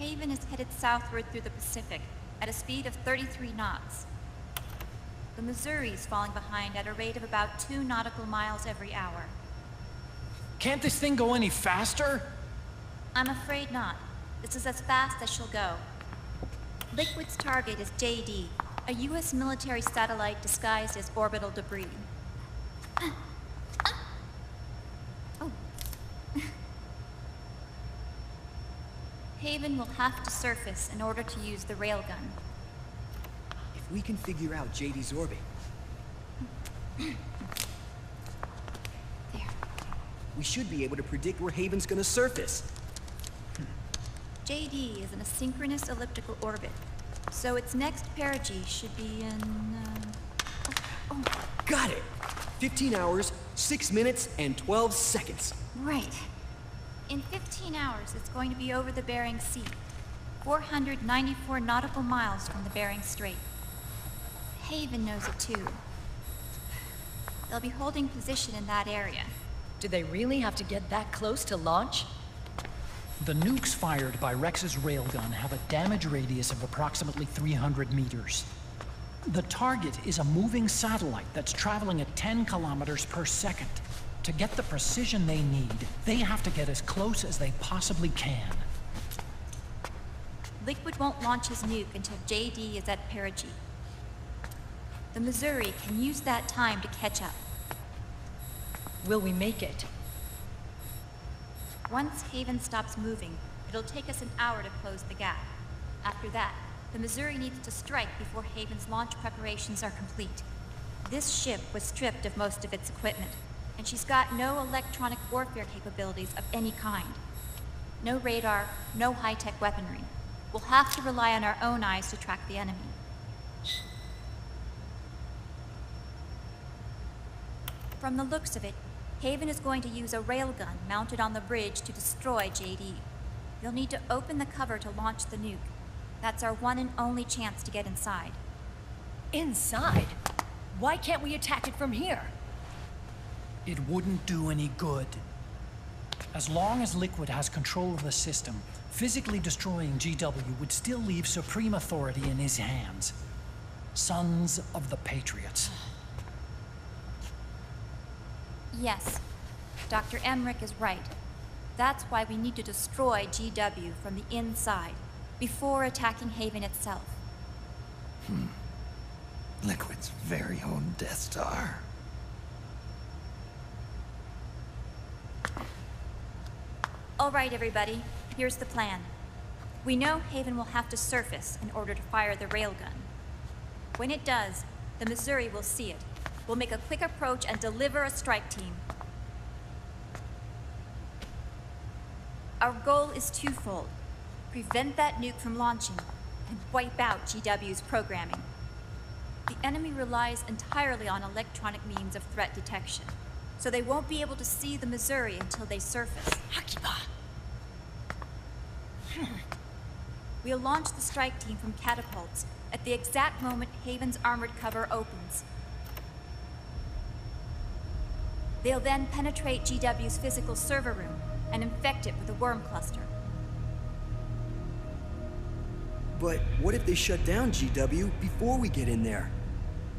Haven is headed southward through the Pacific at a speed of 33 knots. The Missouri's falling behind at a rate of about 2 nautical miles every hour. Can't this thing go any faster? I'm afraid not. This is as fast as she'll go. Liquid's target is JD, a U.S. military satellite disguised as orbital debris. Oh. Haven will have to surface in order to use the railgun. If we can figure out JD's orbit... There. we should be able to predict where Haven's gonna surface. JD is in a synchronous elliptical orbit, so its next perigee should be in, Got it! 15 hours, 6 minutes, and 12 seconds. Right. In 15 hours, it's going to be over the Bering Sea, 494 nautical miles from the Bering Strait. Haven knows it too. They'll be holding position in that area. Do they really have to get that close to launch? The nukes fired by Rex's railgun have a damage radius of approximately 300 meters. The target is a moving satellite that's traveling at 10 kilometers per second. To get the precision they need, they have to get as close as they possibly can. Liquid won't launch his nuke until JD is at perigee. The Missouri can use that time to catch up. Will we make it? Once Haven stops moving, it'll take us an hour to close the gap. After that, the Missouri needs to strike before Haven's launch preparations are complete. This ship was stripped of most of its equipment, and she's got no electronic warfare capabilities of any kind. No radar, no high-tech weaponry. We'll have to rely on our own eyes to track the enemy. From the looks of it, Haven is going to use a railgun mounted on the bridge to destroy JD. You'll need to open the cover to launch the nuke. That's our one and only chance to get inside. Inside? Why can't we attack it from here? It wouldn't do any good. As long as Liquid has control of the system, physically destroying GW would still leave supreme authority in his hands. Sons of the Patriots. Yes, Dr. Emmerich is right. That's why we need to destroy GW from the inside, before attacking Haven itself. Liquid's very own Death Star. All right, everybody, here's the plan. We know Haven will have to surface in order to fire the railgun. When it does, the Missouri will see it. We'll make a quick approach and deliver a strike team. Our goal is twofold. Prevent that nuke from launching, and wipe out GW's programming. The enemy relies entirely on electronic means of threat detection, so they won't be able to see the Missouri until they surface. Akiba! We'll launch the strike team from catapults at the exact moment Haven's armored cover opens. They'll then penetrate GW's physical server room and infect it with a worm cluster. But what if they shut down GW before we get in there?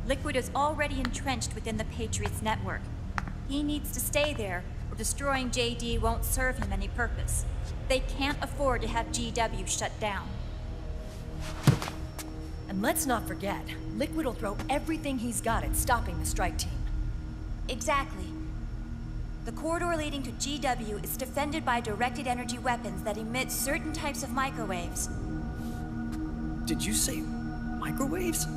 Liquid is already entrenched within the Patriots network. He needs to stay there, or destroying JD won't serve him any purpose. They can't afford to have GW shut down. And let's not forget, Liquid will throw everything he's got at stopping the strike team. Exactly. The corridor leading to GW is defended by directed energy weapons that emit certain types of microwaves. Did you say microwaves?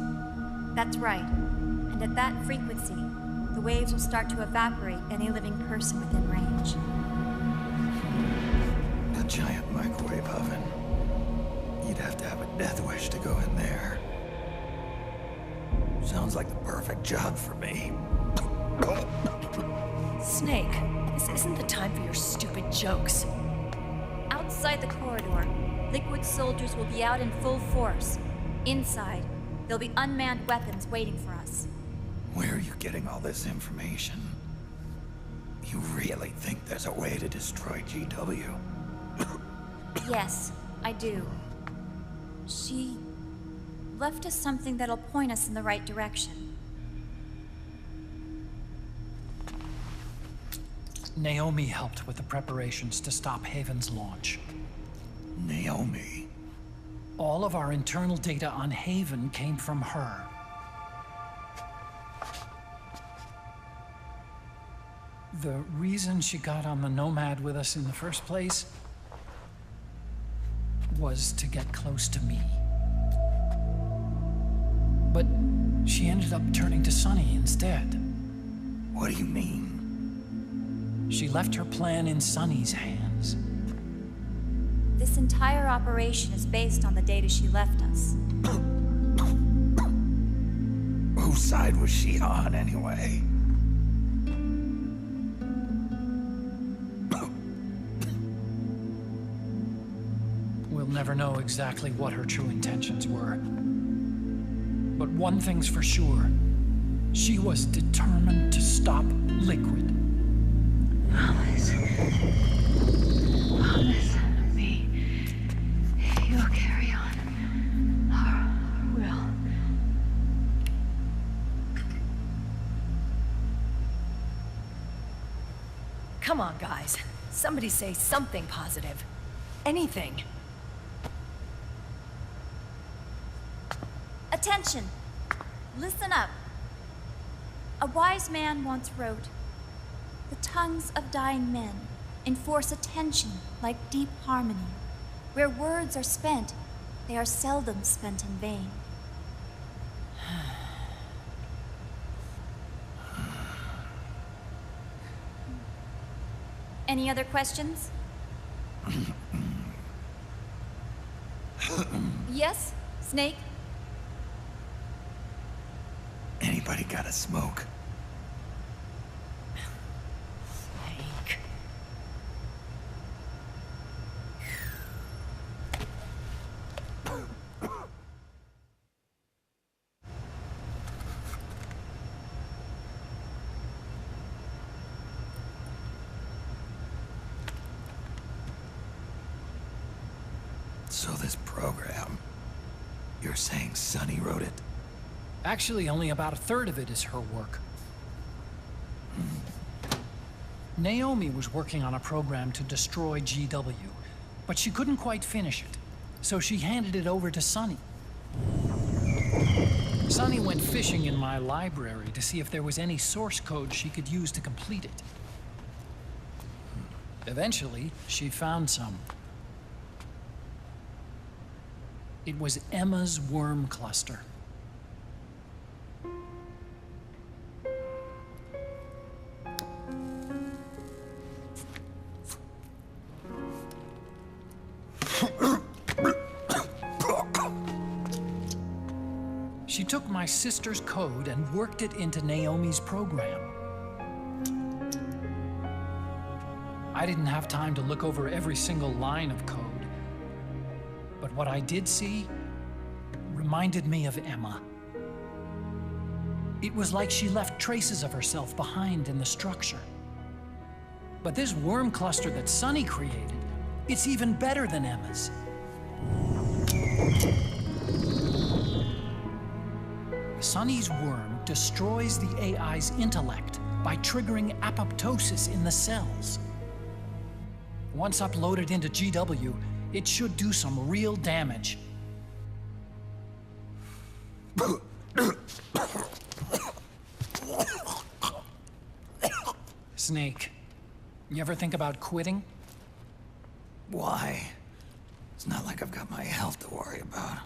That's right. And at that frequency, the waves will start to evaporate any living person within range. A giant microwave oven. You'd have to have a death wish to go in there. Sounds like the perfect job for me. Snake, this isn't the time for your stupid jokes. Outside the corridor, Liquid soldiers will be out in full force. Inside, there'll be unmanned weapons waiting for us. Where are you getting all this information? You really think there's a way to destroy GW? Yes, I do. She left us something that'll point us in the right direction. Naomi helped with the preparations to stop Haven's launch. Naomi? All of our internal data on Haven came from her. The reason she got on the Nomad with us in the first place was to get close to me. But she ended up turning to Sunny instead. What do you mean? She left her plan in Sunny's hands. This entire operation is based on the data she left us. Whose side was she on, anyway? We'll never know exactly what her true intentions were. But one thing's for sure. She was determined to stop Liquid. Promise. Promise me. You'll carry on. Or will. Come on, guys. Somebody say something positive. Anything. Attention! Listen up. A wise man once wrote, "The tongues of dying men enforce attention like deep harmony. Where words are spent, they are seldom spent in vain." Any other questions? Yes, Snake? Anybody got a smoke? Snake. So this program, you're saying Sunny wrote it? Actually, only about a third of it is her work. Naomi was working on a program to destroy GW, but she couldn't quite finish it, so she handed it over to Sunny. Sunny went fishing in my library to see if there was any source code she could use to complete it. Eventually, she found some. It was Emma's worm cluster. She took my sister's code and worked it into Naomi's program. I didn't have time to look over every single line of code, but what I did see reminded me of Emma. It was like she left traces of herself behind in the structure. But this worm cluster that Sunny created, it's even better than Emma's. Sunny's worm destroys the AI's intellect by triggering apoptosis in the cells. Once uploaded into GW, it should do some real damage. Snake, you ever think about quitting? Why? It's not like I've got my health to worry about.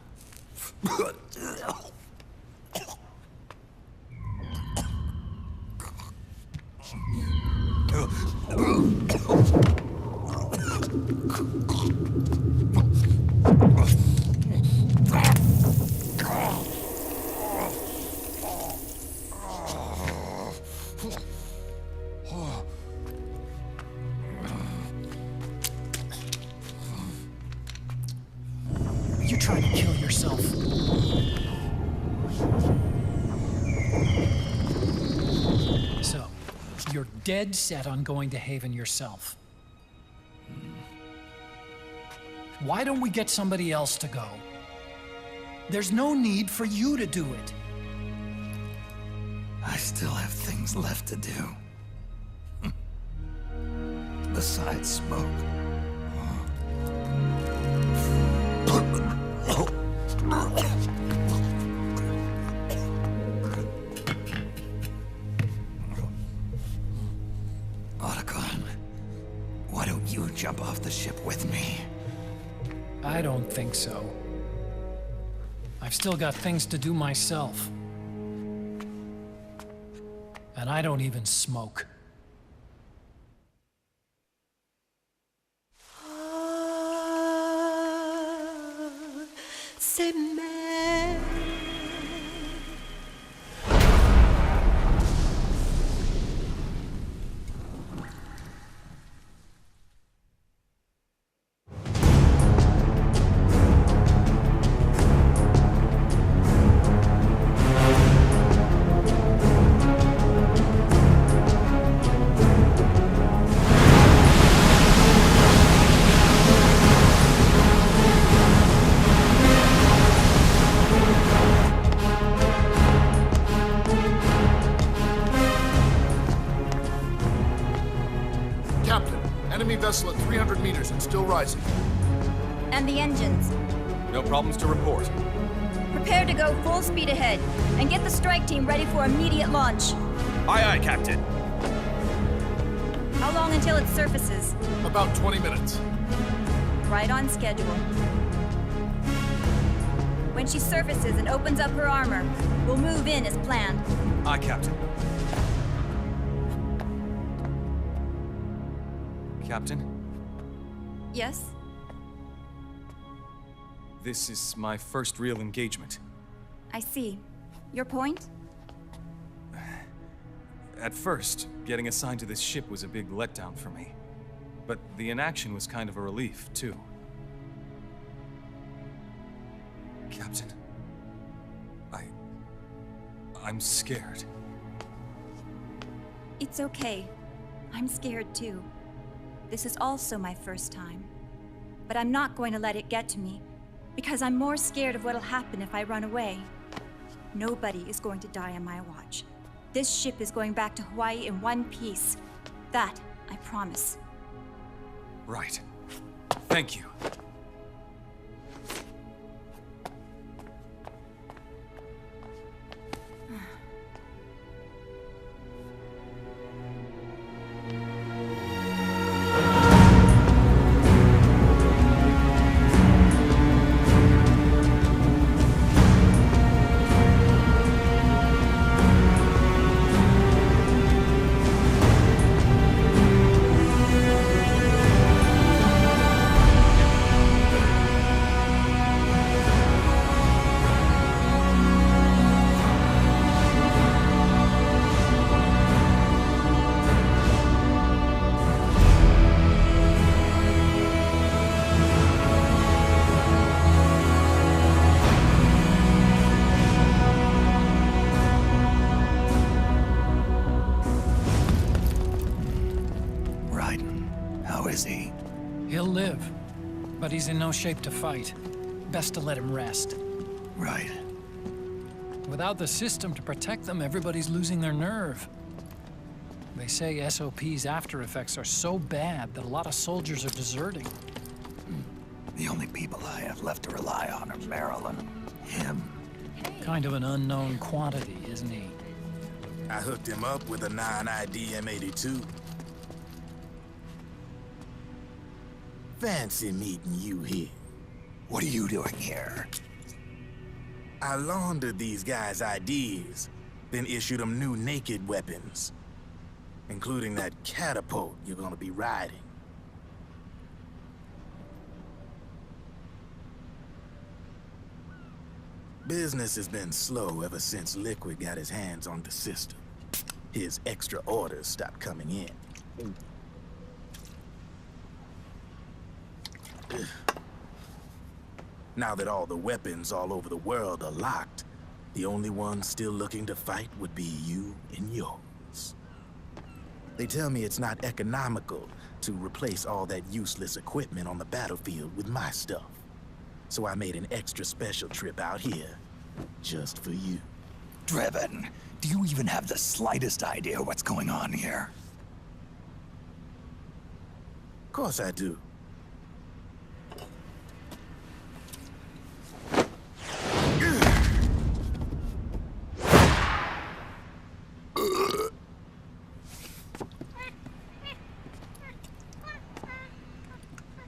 You trying to kill yourself? So, you're dead set on going to Haven yourself. Why don't we get somebody else to go? There's no need for you to do it. I still have things left to do. Besides smoke. Otacon, why don't you jump off the ship with me? I don't think so. I've still got things to do myself. And I don't even smoke. seine. Enemy vessel at 300 meters and still rising. And the engines. No problems to report. Prepare to go full speed ahead, and get the strike team ready for immediate launch. Aye, aye, Captain. How long until it surfaces? About 20 minutes. Right on schedule. When she surfaces and opens up her armor, we'll move in as planned. Aye, Captain. Captain? Yes? This is my first real engagement. I see. Your point? At first, getting assigned to this ship was a big letdown for me. But the inaction was kind of a relief, too. Captain, I'm scared. It's okay. I'm scared too. This is also my first time. But I'm not going to let it get to me, because I'm more scared of what'll happen if I run away. Nobody is going to die on my watch. This ship is going back to Hawaii in one piece. That, I promise. Right. Thank you. He'll live, but he's in no shape to fight. Best to let him rest. Right. Without the system to protect them, everybody's losing their nerve. They say SOP's after effects are so bad that a lot of soldiers are deserting. The only people I have left to rely on are Marilyn, him. Kind of an unknown quantity, isn't he? I hooked him up with a 9ID M82. Fancy meeting you here. What are you doing here? I laundered these guys' IDs, then issued them new naked weapons, including that catapult you're gonna be riding. Business has been slow ever since Liquid got his hands on the system. His extra orders stopped coming in. Now that all the weapons all over the world are locked, the only one still looking to fight would be you and yours. They tell me it's not economical to replace all that useless equipment on the battlefield with my stuff. So I made an extra special trip out here, just for you. Driven, do you even have the slightest idea what's going on here? Of course I do.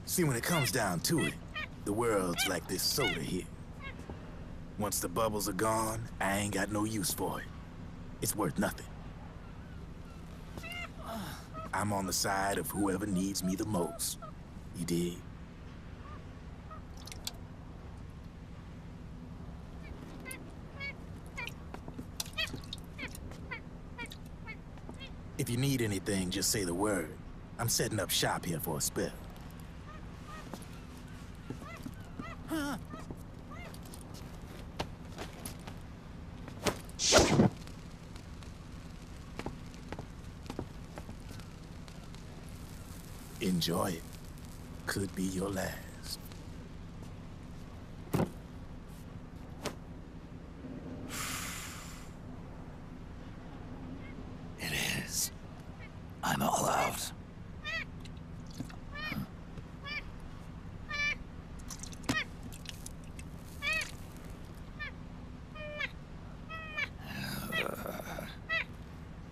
See, when it comes down to it, the world's like this soda here. Once the bubbles are gone, I ain't got no use for it. It's worth nothing. I'm on the side of whoever needs me the most. You dig? If you need anything, just say the word. I'm setting up shop here for a spell. Enjoy it. Could be your last. It is. I'm all out.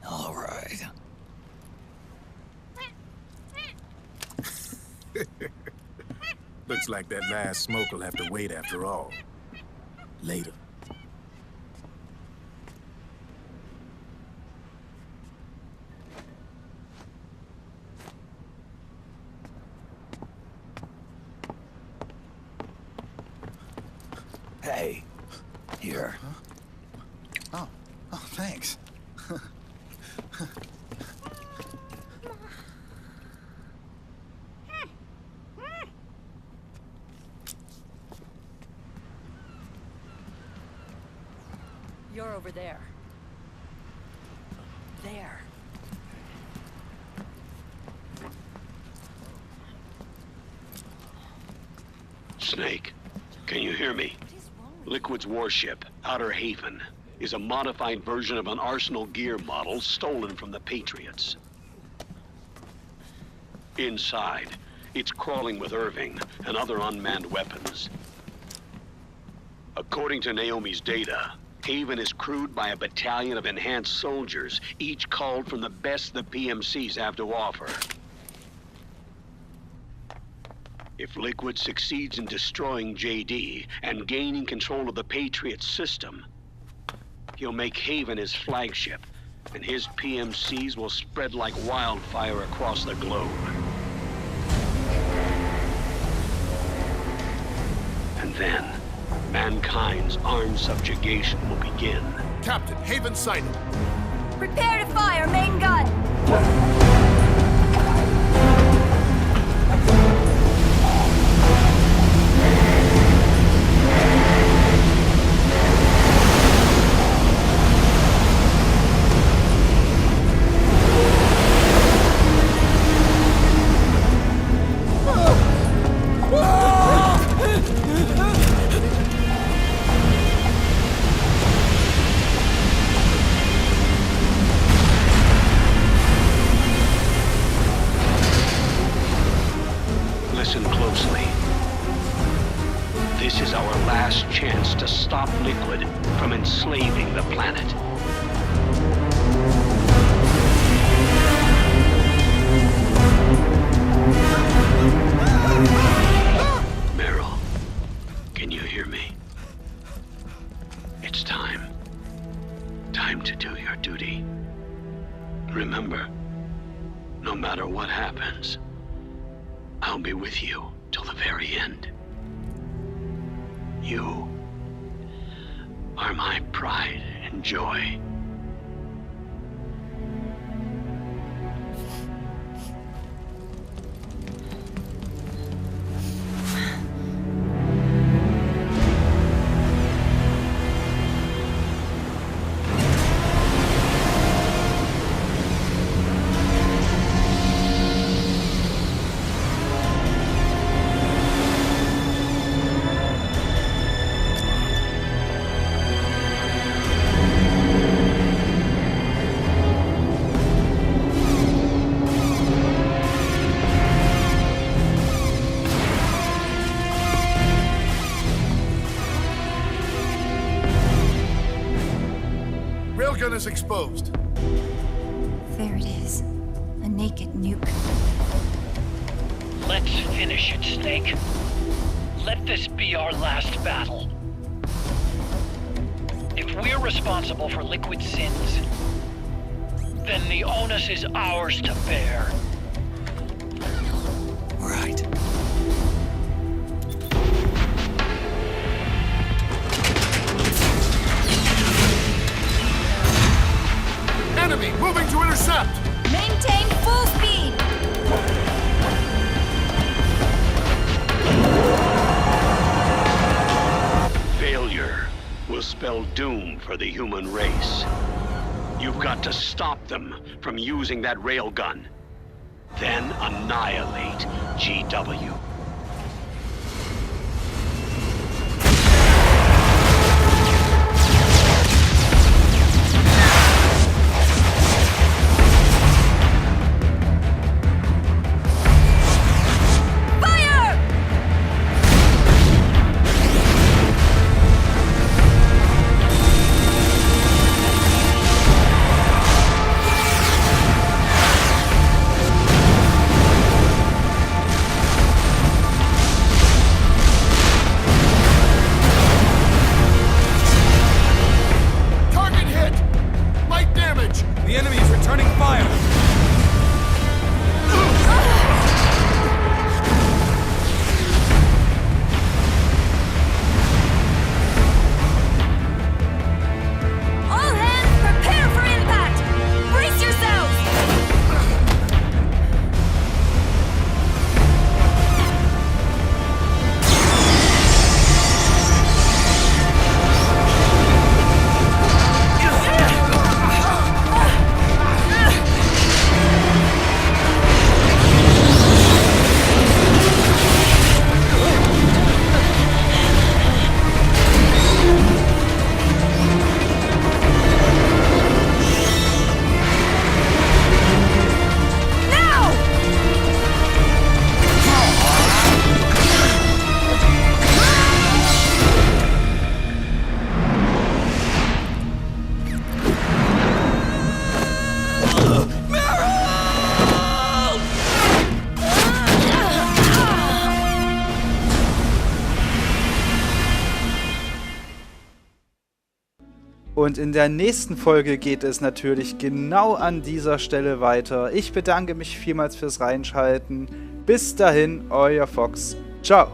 All right. Looks like that last smoke will have to wait after all. Later. Hey, here. Oh, thanks. You're over there. There. Snake, can you hear me? Liquid's warship, Outer Haven, is a modified version of an Arsenal gear model stolen from the Patriots. Inside, it's crawling with Irving and other unmanned weapons. According to Naomi's data, Haven is crewed by a battalion of enhanced soldiers, each called from the best the PMCs have to offer. If Liquid succeeds in destroying JD and gaining control of the Patriots system, he'll make Haven his flagship, and his PMCs will spread like wildfire across the globe. And then, mankind's armed subjugation will begin. Captain, Haven sighted. Prepare to fire, main gun! Listen closely. This is our last chance to stop Liquid from enslaving the planet. Meryl, can you hear me? It's time. Time to do your duty. Remember, no matter what happens, I'll be with you till the very end. You are my pride and joy. is exposed. There it is. A naked nuke. Let's finish it, Snake. Let this be our last battle. If we're responsible for Liquid's sins, then the onus is ours to bear. Right. Enemy moving to intercept! Maintain full speed! Failure will spell doom for the human race. You've got to stop them from using that railgun. Then annihilate GW. Und in der nächsten Folge geht es natürlich genau an dieser Stelle weiter. Ich bedanke mich vielmals fürs Reinschalten. Bis dahin, euer Fox. Ciao.